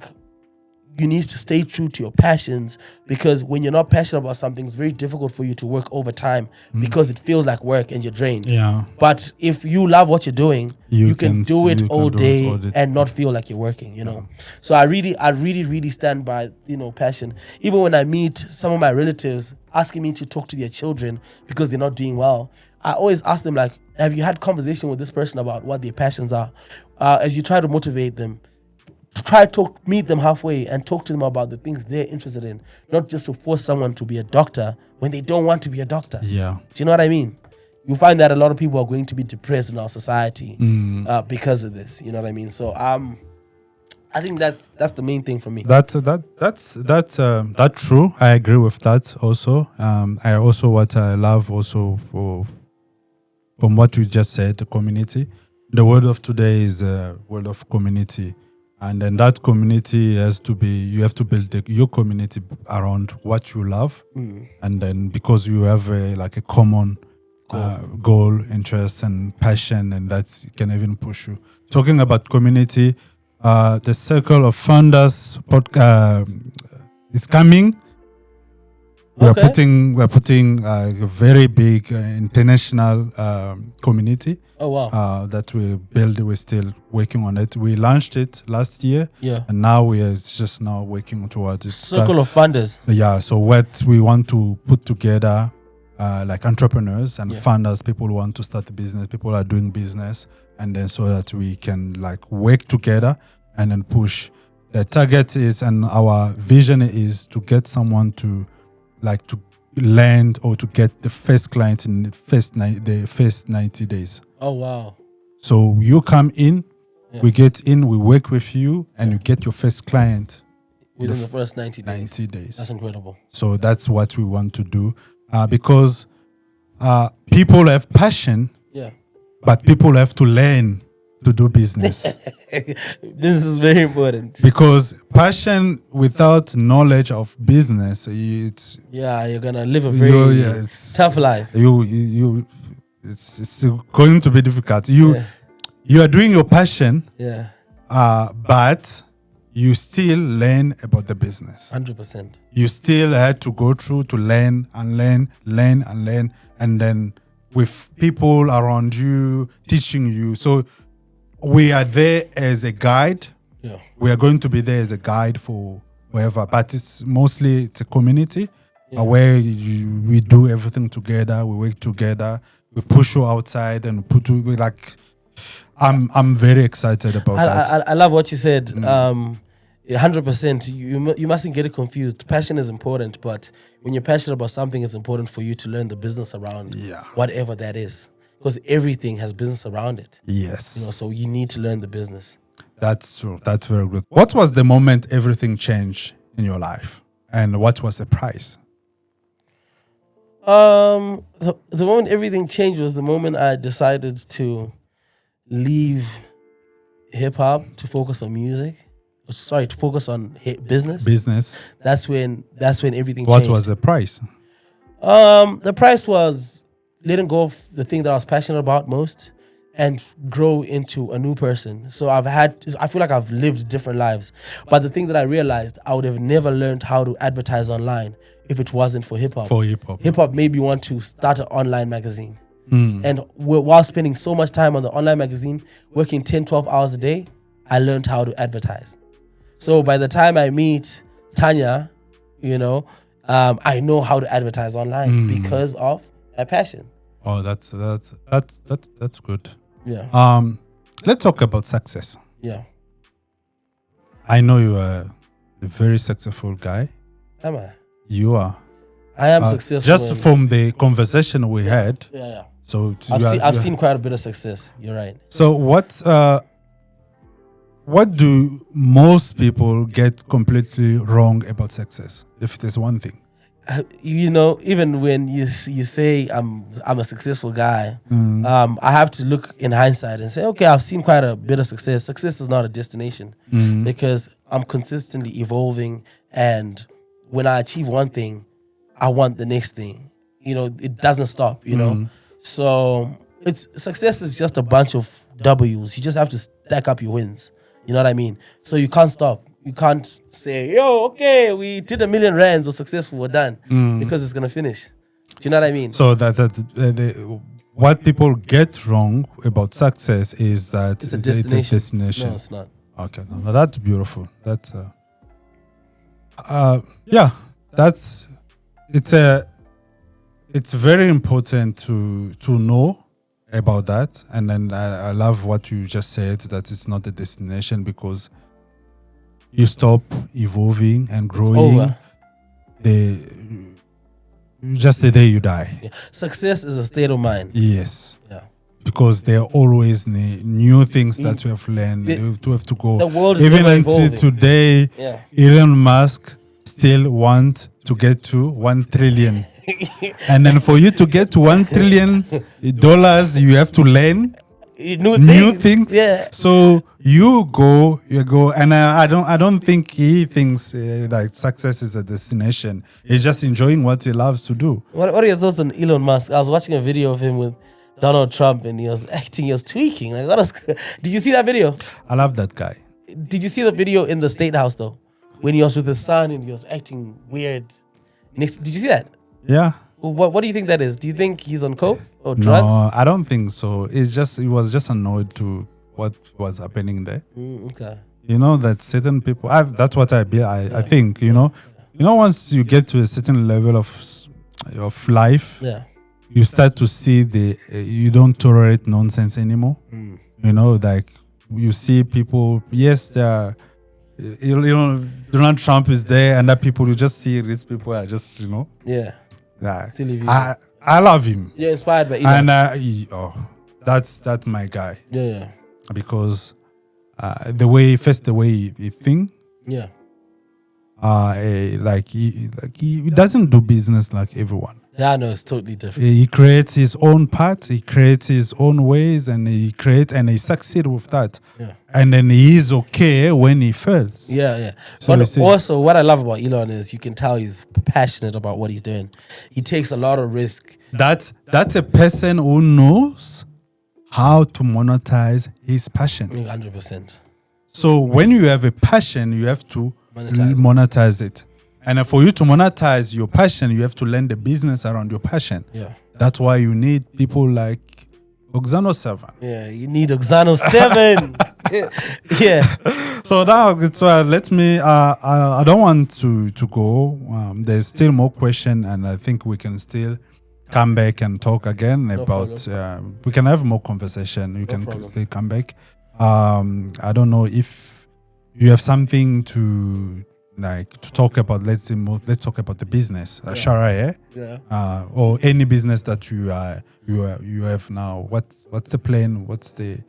you need to stay true to your passions, because when you're not passionate about something, it's very difficult for you to work overtime because it feels like work and you're drained. Yeah. But if you love what you're doing, you can do it all day and not feel like you're working, So I really stand by, passion. Even when I meet some of my relatives asking me to talk to their children because they're not doing well, I always ask them, like, have you had conversation with this person about what their passions are? As you try to motivate them, meet them halfway and talk to them about the things they're interested in, not just to force someone to be a doctor when they don't want to be a doctor. Yeah. Do you know what I mean? You find that a lot of people are going to be depressed in our society because of this. You know what I mean? So I think that's the main thing for me. That's true. I agree with that also. What I love also from what you just said, the community. The word of today is a word of community. And then that community you have to build your community around what you love. And then because you have a common goal, interest, and passion, and that can even push you. Talking about community, the Circle of Founders is coming. We're putting a very big international community. Oh wow! That we build. We're still working on it. We launched it last year. Yeah. And now we are just now working towards it. Circle of Founders. Yeah. So what we want to put together, like entrepreneurs and founders, people who want to start a business, people who are doing business, and then so that we can work together and then push. The target is, and our vision is to get someone to land or to get the first client in the first 90 days. Oh wow! So you come in, we get in, we work with you, and you get your first client within the first 90 days. 90 days. That's incredible. So that's what we want to do, because people have passion, but people have to learn to do business. This is very important. Because passion without knowledge of business, you're gonna live a very tough life. It's going to be difficult. You are doing your passion, but you still learn about the business. 100%. You still had to go through to learn and learn, and then with people around you teaching you. So we are there as a guide. Yeah. We are going to be there as a guide for whoever, but it's a community where we do everything together. We work together. We push you outside and I'm very excited about that. I love what you said. 100%. You mustn't get it confused. Passion is important, but when you're passionate about something, it's important for you to learn the business around whatever that is. Because everything has business around it. Yes. So you need to learn the business. That's true. That's very good. What was the moment everything changed in your life? And what was the price? The moment everything changed was the moment I decided to leave hip hop to focus on music. to focus on business. that's when everything What changed. was the price? The price was letting go of the thing that I was passionate about most and grow into a new person. So I feel like I've lived different lives. But the thing that I realized, I would have never learned how to advertise online if it wasn't for hip hop. Hip hop made me want to start an online magazine. And while spending so much time on the online magazine, working 10, 12 hours a day, I learned how to advertise. So by the time I meet Tanya, I know how to advertise online because of my passion. Oh, that's good. Yeah. Let's talk about success. Yeah. I know you are a very successful guy. Am I? You are. I am successful. Just from the conversation we had. Yeah. So I've seen quite a bit of success. You're right. So what do most people get completely wrong about success? If there's one thing. Even when you say I'm a successful guy, I have to look in hindsight and say, okay, I've seen quite a bit of success. Success is not a destination because I'm consistently evolving, and when I achieve one thing, I want the next thing. It doesn't stop. So success is just a bunch of W's. You just have to stack up your wins. You know what I mean? So you can't stop. You can't say, okay, we did 1 million rands, we're successful, we're done, because it's gonna finish. Do you know what I mean? So what people get wrong about success is that it's a destination. No, it's not. Okay, no, that's beautiful. That's it's very important to know about that. And then I love what you just said, that it's not a destination, because you stop evolving and growing just the day you die. Yeah. Success is a state of mind. Yes. Yeah. Because there are always new things that you have learned. You have to go. The world is even never until evolving. Today, Elon Musk still want to get to 1 trillion. And then for you to get to $1 trillion, you have to learn new things. Yeah. So you go, and I don't think he thinks like success is a destination. He's just enjoying what he loves to do. What are your thoughts on Elon Musk? I was watching a video of him with Donald Trump, and he was tweaking. Did you see that video? I love that guy. Did you see the video in the State House though, when he was with his son and he was acting weird? Did you see that? Yeah. What do you think that is? Do you think he's on coke or drugs? No, I don't think so. He was just annoyed to what was happening there. Okay. That certain people. That's what I think. Once you get to a certain level of life, you start to see you don't tolerate nonsense anymore. Like you see people. Yes, there. Donald Trump is there, and that people you just see rich people are just Yeah. I love him. You're inspired by Elon. And that's my guy. Yeah. Because the way he think. Yeah. He doesn't do business like everyone. Yeah, no, it's totally different. He creates his own path. He creates his own ways, and he succeeds with that. Yeah. And then he is okay when he fails. Yeah. So but also, what I love about Elon is you can tell he's passionate about what he's doing. He takes a lot of risk. That's a person who knows how to monetize his passion. 100%. So when you have a passion, you have to monetize it. And for you to monetize your passion, you have to learn the business around your passion. Yeah. That's why you need people like Oxano 7. Yeah, you need Oxano 7. Yeah. So now, let me, I don't want to go. There's still more question, and I think we can still come back and talk again about, we can have more conversation. You can still come back. I don't know if you have something to talk about. Let's talk about the business, Shara Hair, or any business that you have now. What's the plan? What's the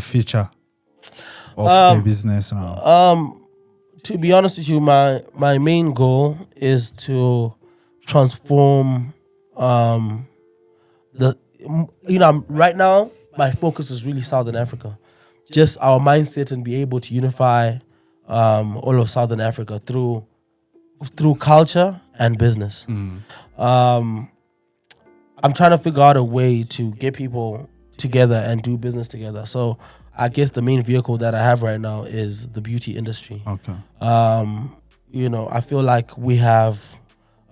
future of the business now? To be honest with you, my main goal is to transform right now my focus is really Southern Africa. just our mindset and be able to unify all of Southern Africa through culture and business. I'm trying to figure out a way to get people together and do business together. So I guess the main vehicle that I have right now is the beauty industry. Okay. I feel like we have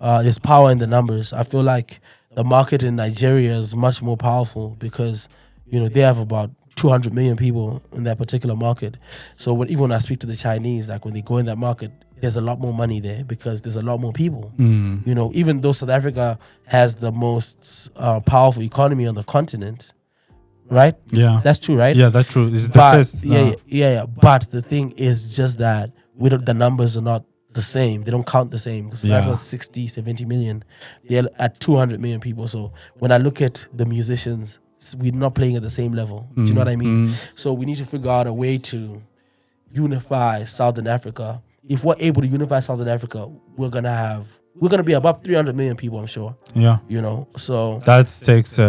there's power in the numbers. I feel like the market in Nigeria is much more powerful because they have about 200 million people in that particular market. So even when I speak to the Chinese, like when they go in that market, there's a lot more money there because there's a lot more people. Even though South Africa has the most powerful economy on the continent, right? Yeah, that's true, right? Yeah, that's true. It's the first. Yeah. But the thing is just that the numbers are not the same. They don't count the same. South Africa's 60, 70 million. They're at 200 million people. So when I look at the musicians, we're not playing at the same level. Do you know what I mean? So we need to figure out a way to unify Southern Africa. If we're able to unify Southern Africa, we're gonna be above 300 million people, I'm sure. Yeah. So that takes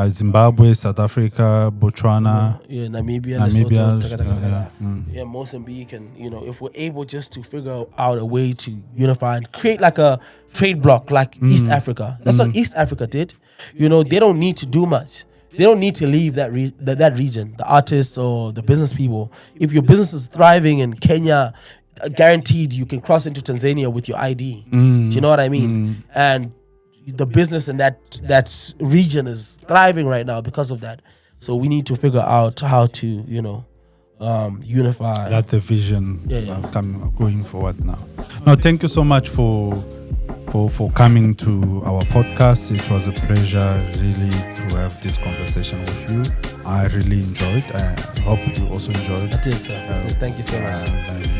Zimbabwe, South Africa, Botswana, Namibia, Lesotho, Mozambique, and if we're able just to figure out a way to unify and create like a trade bloc like East Africa. That's what East Africa did. They don't need to do much. They don't need to leave that region, the artists or the business people. If your business is thriving in Kenya, guaranteed you can cross into Tanzania with your ID. Do you know what I mean? And the business in that region is thriving right now because of that. So we need to figure out how to, unify. That's the vision going forward now. Now, thank you so much for coming to our podcast. It was a pleasure really to have this conversation with you. I really enjoyed. I hope you also enjoyed. I did, sir. Thank you so much.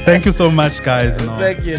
Thank you so much, guys. Thank you.